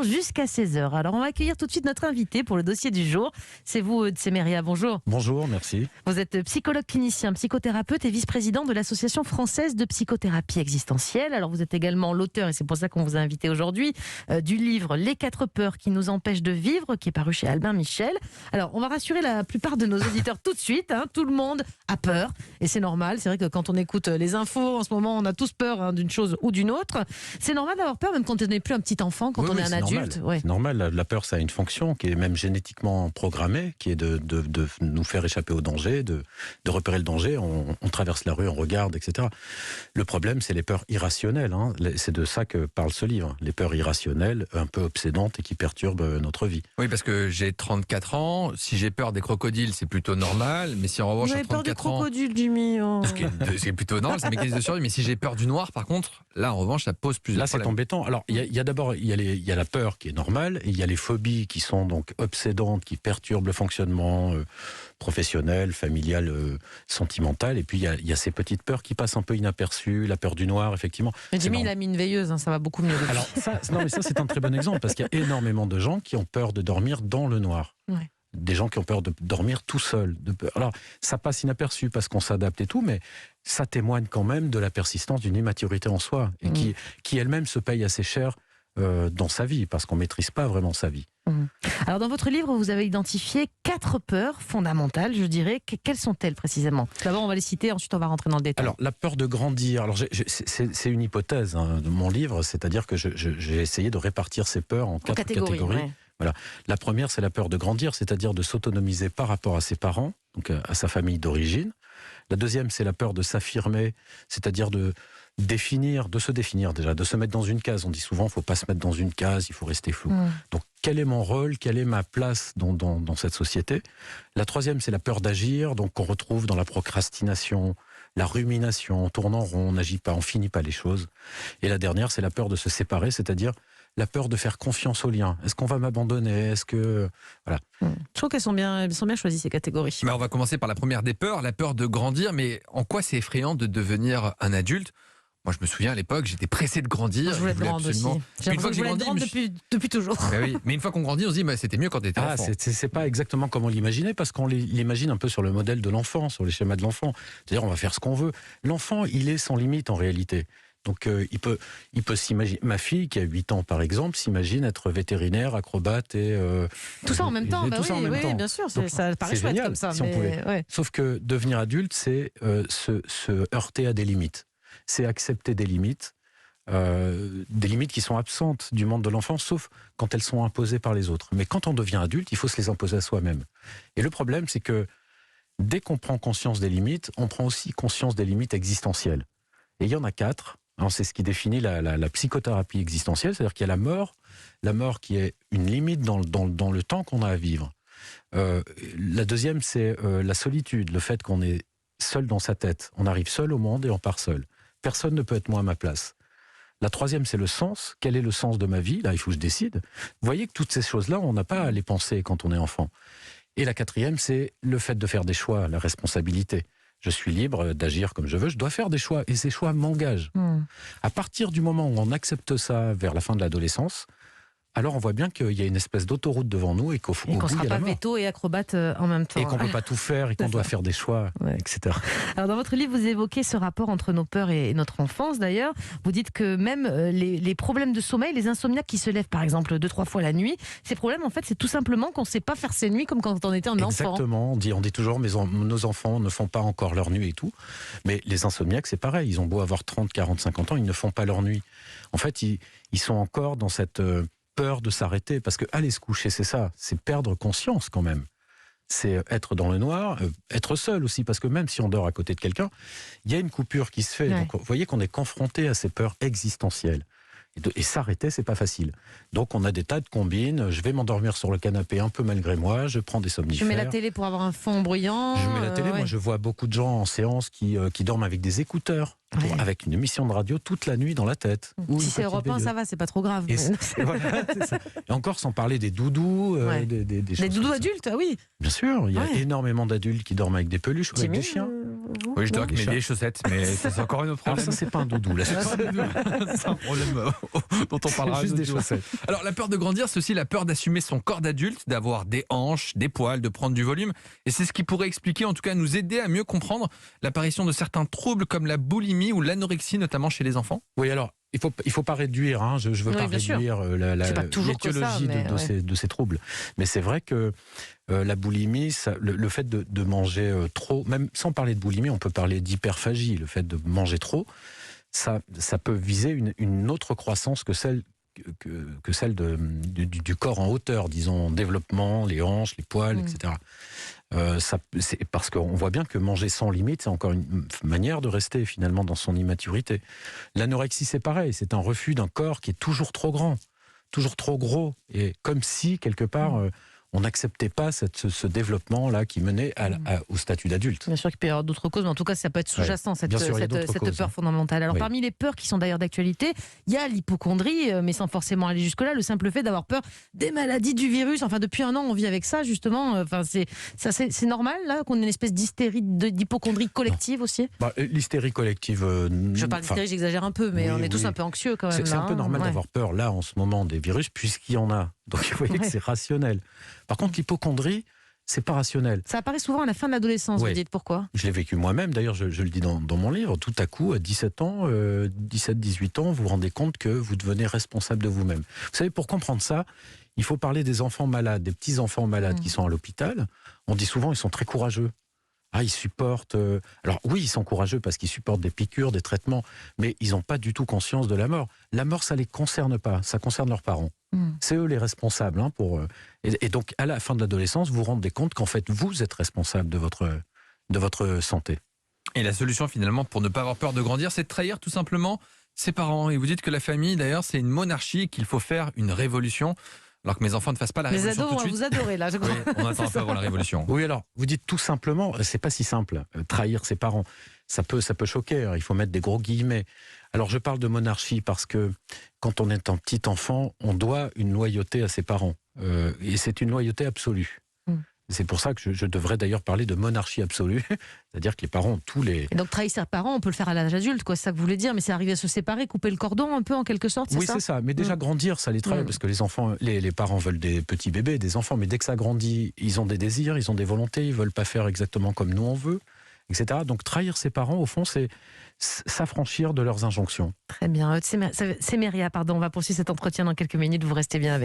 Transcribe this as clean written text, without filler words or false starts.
jusqu'à 16h. Alors on va accueillir tout de suite notre invité pour le dossier du jour. C'est vous, Tsemeria, bonjour. Bonjour, merci. Vous êtes psychologue clinicien, psychothérapeute et vice-président de l'Association française de psychothérapie existentielle. Alors vous êtes également l'auteur, et c'est pour ça qu'on vous a invité aujourd'hui, du livre Les 4 peurs qui nous empêchent de vivre, qui est paru chez Albin Michel. Alors on va rassurer la plupart de nos auditeurs tout de suite, tout le monde a peur, et c'est normal. C'est vrai que quand on écoute les infos, en ce moment on a tous peur d'une chose ou d'une autre. C'est normal d'avoir peur, même quand on n'est plus un petit enfant, quand on est un adulte. Ouais. C'est normal, la peur ça a une fonction qui est même génétiquement programmée, qui est de nous faire échapper au danger, de repérer le danger, on traverse la rue, on regarde, etc. Le problème c'est les peurs irrationnelles, c'est de ça que parle ce livre, les peurs irrationnelles, un peu obsédantes et qui perturbent notre vie. Oui, parce que j'ai 34 ans, si j'ai peur des crocodiles c'est plutôt normal, mais si en revanche Vous avez peur des crocodiles, Jimmy? C'est plutôt normal, c'est un mécanisme de survie, mais si j'ai peur du noir par contre, là en revanche ça pose plus de problèmes. Là c'est embêtant. Alors il y a d'abord il y a la peur qui est normale, et il y a les phobies qui sont donc obsédantes, qui perturbent le fonctionnement professionnel, familial, sentimental, et puis il y a ces petites peurs qui passent un peu inaperçues, la peur du noir, effectivement. Mais Jimmy, il a mis une veilleuse, ça va beaucoup mieux. Alors ça c'est un très bon exemple, parce qu'il y a énormément de gens qui ont peur de dormir dans le noir. Ouais. Des gens qui ont peur de dormir tout seul. Alors, ça passe inaperçu parce qu'on s'adapte et tout, mais ça témoigne quand même de la persistance d'une immaturité en soi, et qui elle-même se paye assez cher dans sa vie, parce qu'on ne maîtrise pas vraiment sa vie. Alors, dans votre livre, vous avez identifié 4 peurs fondamentales, je dirais. Quelles sont-elles précisément? D'abord, on va les citer, ensuite on va rentrer dans le détail. Alors, la peur de grandir. Alors, c'est une hypothèse de mon livre, c'est-à-dire que j'ai essayé de répartir ces peurs en 4 catégories. Ouais. Voilà. La première, c'est la peur de grandir, c'est-à-dire de s'autonomiser par rapport à ses parents, donc à sa famille d'origine. La deuxième, c'est la peur de s'affirmer, c'est-à-dire de se définir déjà, de se mettre dans une case. On dit souvent, il ne faut pas se mettre dans une case, il faut rester flou. Donc, quel est mon rôle, quelle est ma place dans cette société? La troisième, c'est la peur d'agir, donc qu'on retrouve dans la procrastination, la rumination, on tourne en rond, on n'agit pas, on finit pas les choses. Et la dernière, c'est la peur de se séparer, c'est-à-dire la peur de faire confiance aux liens. Est-ce qu'on va m'abandonner? Est-ce que... Voilà. Je trouve qu'elles sont bien choisies, ces catégories. Mais on va commencer par la première des peurs, la peur de grandir. Mais en quoi c'est effrayant de devenir un adulte? Moi, je me souviens à l'époque, j'étais pressé de grandir. Je voulais être grande absolument... aussi. J'ai l'impression que je voulais être grande depuis toujours. Mais une fois qu'on grandit, on se dit c'était mieux quand t'étais enfant. C'est pas exactement comme on l'imaginait, parce qu'on l'imagine un peu sur le modèle de l'enfant, sur les schémas de l'enfant. C'est-à-dire, on va faire ce qu'on veut. L'enfant, il est sans limite en réalité. Donc il peut s'imaginer. Ma fille qui a 8 ans par exemple s'imagine être vétérinaire, acrobate et tout ça en même temps. Oui, bien sûr. Donc, ça paraît chouette génial, comme ça. Si on pouvait. Ouais. Sauf que devenir adulte, c'est se heurter à des limites. C'est accepter des limites qui sont absentes du monde de l'enfance, sauf quand elles sont imposées par les autres. Mais quand on devient adulte, il faut se les imposer à soi-même. Et le problème, c'est que dès qu'on prend conscience des limites, on prend aussi conscience des limites existentielles. Et il y en a 4. Alors c'est ce qui définit la psychothérapie existentielle, c'est-à-dire qu'il y a la mort qui est une limite dans le temps qu'on a à vivre. La deuxième, c'est la solitude, le fait qu'on est seul dans sa tête. On arrive seul au monde et on part seul. Personne ne peut être moi à ma place. La troisième, c'est le sens. Quel est le sens de ma vie? Là, il faut que je décide. Vous voyez que toutes ces choses-là, on n'a pas à les penser quand on est enfant. Et la quatrième, c'est le fait de faire des choix, la responsabilité. Je suis libre d'agir comme je veux, je dois faire des choix, et ces choix m'engagent. À partir du moment où on accepte ça vers la fin de l'adolescence, alors on voit bien qu'il y a une espèce d'autoroute devant nous et qu'on ne sera pas veto et acrobate en même temps. Et qu'on ne peut pas tout faire et qu'on doit faire des choix, etc. Alors dans votre livre, vous évoquez ce rapport entre nos peurs et notre enfance d'ailleurs. Vous dites que même les problèmes de sommeil, les insomniaques qui se lèvent par exemple 2-3 fois la nuit, ces problèmes en fait c'est tout simplement qu'on ne sait pas faire ses nuits comme quand on était un enfant. Exactement, on dit toujours nos enfants ne font pas encore leur nuit et tout. Mais les insomniaques c'est pareil, ils ont beau avoir 30, 40, 50 ans, ils ne font pas leur nuit. En fait ils sont encore dans cette... peur de s'arrêter, parce que aller se coucher, c'est ça, c'est perdre conscience quand même. C'est être dans le noir, être seul aussi, parce que même si on dort à côté de quelqu'un, il y a une coupure qui se fait. Ouais. Donc, vous voyez qu'on est confronté à ces peurs existentielles. Et s'arrêter, c'est pas facile. Donc on a des tas de combines. Je vais m'endormir sur le canapé un peu malgré moi. Je prends des somnifères. Je mets la télé pour avoir un fond bruyant. Je mets la télé. Moi, je vois beaucoup de gens en séance qui dorment avec des écouteurs. Ouais. avec une émission de radio toute la nuit dans la tête. Ou Si une c'est petite Europe 1, BD. ça va, c'est pas trop grave. Et, Mais- et voilà, c'est ça. Et encore sans parler des doudous, Ouais. des Les choses doudous comme ça. adultes, ah oui. Bien sûr, il y a Ouais. énormément d'adultes qui dorment avec des peluches ou avec des chiens. Oui, je dors avec Les mes chats. vieilles chaussettes, mais ça, c'est encore un autre Alors problème. ça, c'est pas un doudou, là. C'est un problème dont on parlera C'est juste un des autre jour. chaussettes. Alors, la peur de grandir, c'est aussi la peur d'assumer son corps d'adulte, d'avoir des hanches, des poils, de prendre du volume. Et c'est ce qui pourrait expliquer, en tout cas, nous aider à mieux comprendre l'apparition de certains troubles comme la boulimie ou l'anorexie, notamment chez les enfants. Oui, alors, il faut pas réduire, hein, je veux Oui, pas bien sûr. réduire C'est pas toujours que ça, l'étiologie mais de ouais. de ces troubles. Mais c'est vrai que la boulimie, le fait de manger trop, même sans parler de boulimie, on peut parler d'hyperphagie, le fait de manger trop, ça peut viser une autre croissance que celle du corps en hauteur, disons, en développement, les hanches, les poils, etc. C'est parce qu'on voit bien que manger sans limite, c'est encore une manière de rester finalement dans son immaturité. L'anorexie, c'est pareil, c'est un refus d'un corps qui est toujours trop grand, toujours trop gros, et comme si, quelque part, on n'acceptait pas ce développement-là qui menait au statut d'adulte. Bien sûr qu'il peut y avoir d'autres causes, mais en tout cas, ça peut être sous-jacent, cette, bien sûr, il y a d'autres cette causes, peur hein. fondamentale. Alors, Oui. parmi les peurs qui sont d'ailleurs d'actualité, il y a l'hypocondrie, mais sans forcément aller jusque-là, le simple fait d'avoir peur des maladies du virus. Enfin, depuis un an, on vit avec ça, justement. Enfin, c'est normal, là, qu'on ait une espèce d'hystérie, d'hypocondrie collective aussi. L'hystérie collective... Je parle d'hystérie, j'exagère un peu, mais oui, on est tous oui. un peu anxieux quand même. C'est là, un peu hein. normal Ouais. d'avoir peur là en ce moment des virus puisqu'il y en a. Donc vous voyez que Ouais. c'est rationnel. Par contre, l'hypocondrie, c'est pas rationnel. Ça apparaît souvent à la fin de l'adolescence, Ouais. vous dites pourquoi? Je l'ai vécu moi-même, d'ailleurs je le dis dans mon livre, tout à coup à 17 ans, 17-18 ans, vous vous rendez compte que vous devenez responsable de vous-même. Vous savez, pour comprendre ça, il faut parler des enfants malades, des petits-enfants malades qui sont à l'hôpital. On dit souvent ils sont très courageux. Ah, ils supportent... Alors oui, ils sont courageux parce qu'ils supportent des piqûres, des traitements, mais ils n'ont pas du tout conscience de la mort. La mort, ça ne les concerne pas, ça concerne leurs parents. C'est eux les responsables. Hein, et donc, à la fin de l'adolescence, vous vous rendez compte qu'en fait, vous êtes responsable de votre santé. Et la solution, finalement, pour ne pas avoir peur de grandir, c'est de trahir tout simplement ses parents. Et vous dites que la famille, d'ailleurs, c'est une monarchie et qu'il faut faire une révolution. Alors que mes enfants ne fassent pas la Les révolution ados tout de vont suite. vous adorer, là, je crois. Oui, on attend un peu avant la révolution. Oui, alors, vous dites tout simplement, c'est pas si simple, trahir ses parents. Ça peut choquer, hein, il faut mettre des gros guillemets. Alors, je parle de monarchie parce que quand on est un petit enfant, on doit une loyauté à ses parents. Et c'est une loyauté absolue. C'est pour ça que je devrais d'ailleurs parler de monarchie absolue. C'est-à-dire que les parents ont tous les... Et donc trahir ses parents, on peut le faire à l'âge adulte, quoi, c'est ça que vous voulez dire, mais c'est arriver à se séparer, couper le cordon un peu en quelque sorte, c'est Oui, ça? c'est ça. Mais déjà grandir, ça les travaille parce que les enfants, les parents veulent des petits bébés, des enfants, mais dès que ça grandit, ils ont des désirs, ils ont des volontés, ils veulent pas faire exactement comme nous on veut, etc. Donc trahir ses parents, au fond, c'est s'affranchir de leurs injonctions. Très bien. Séméria, pardon, on va poursuivre cet entretien dans quelques minutes, vous restez bien avec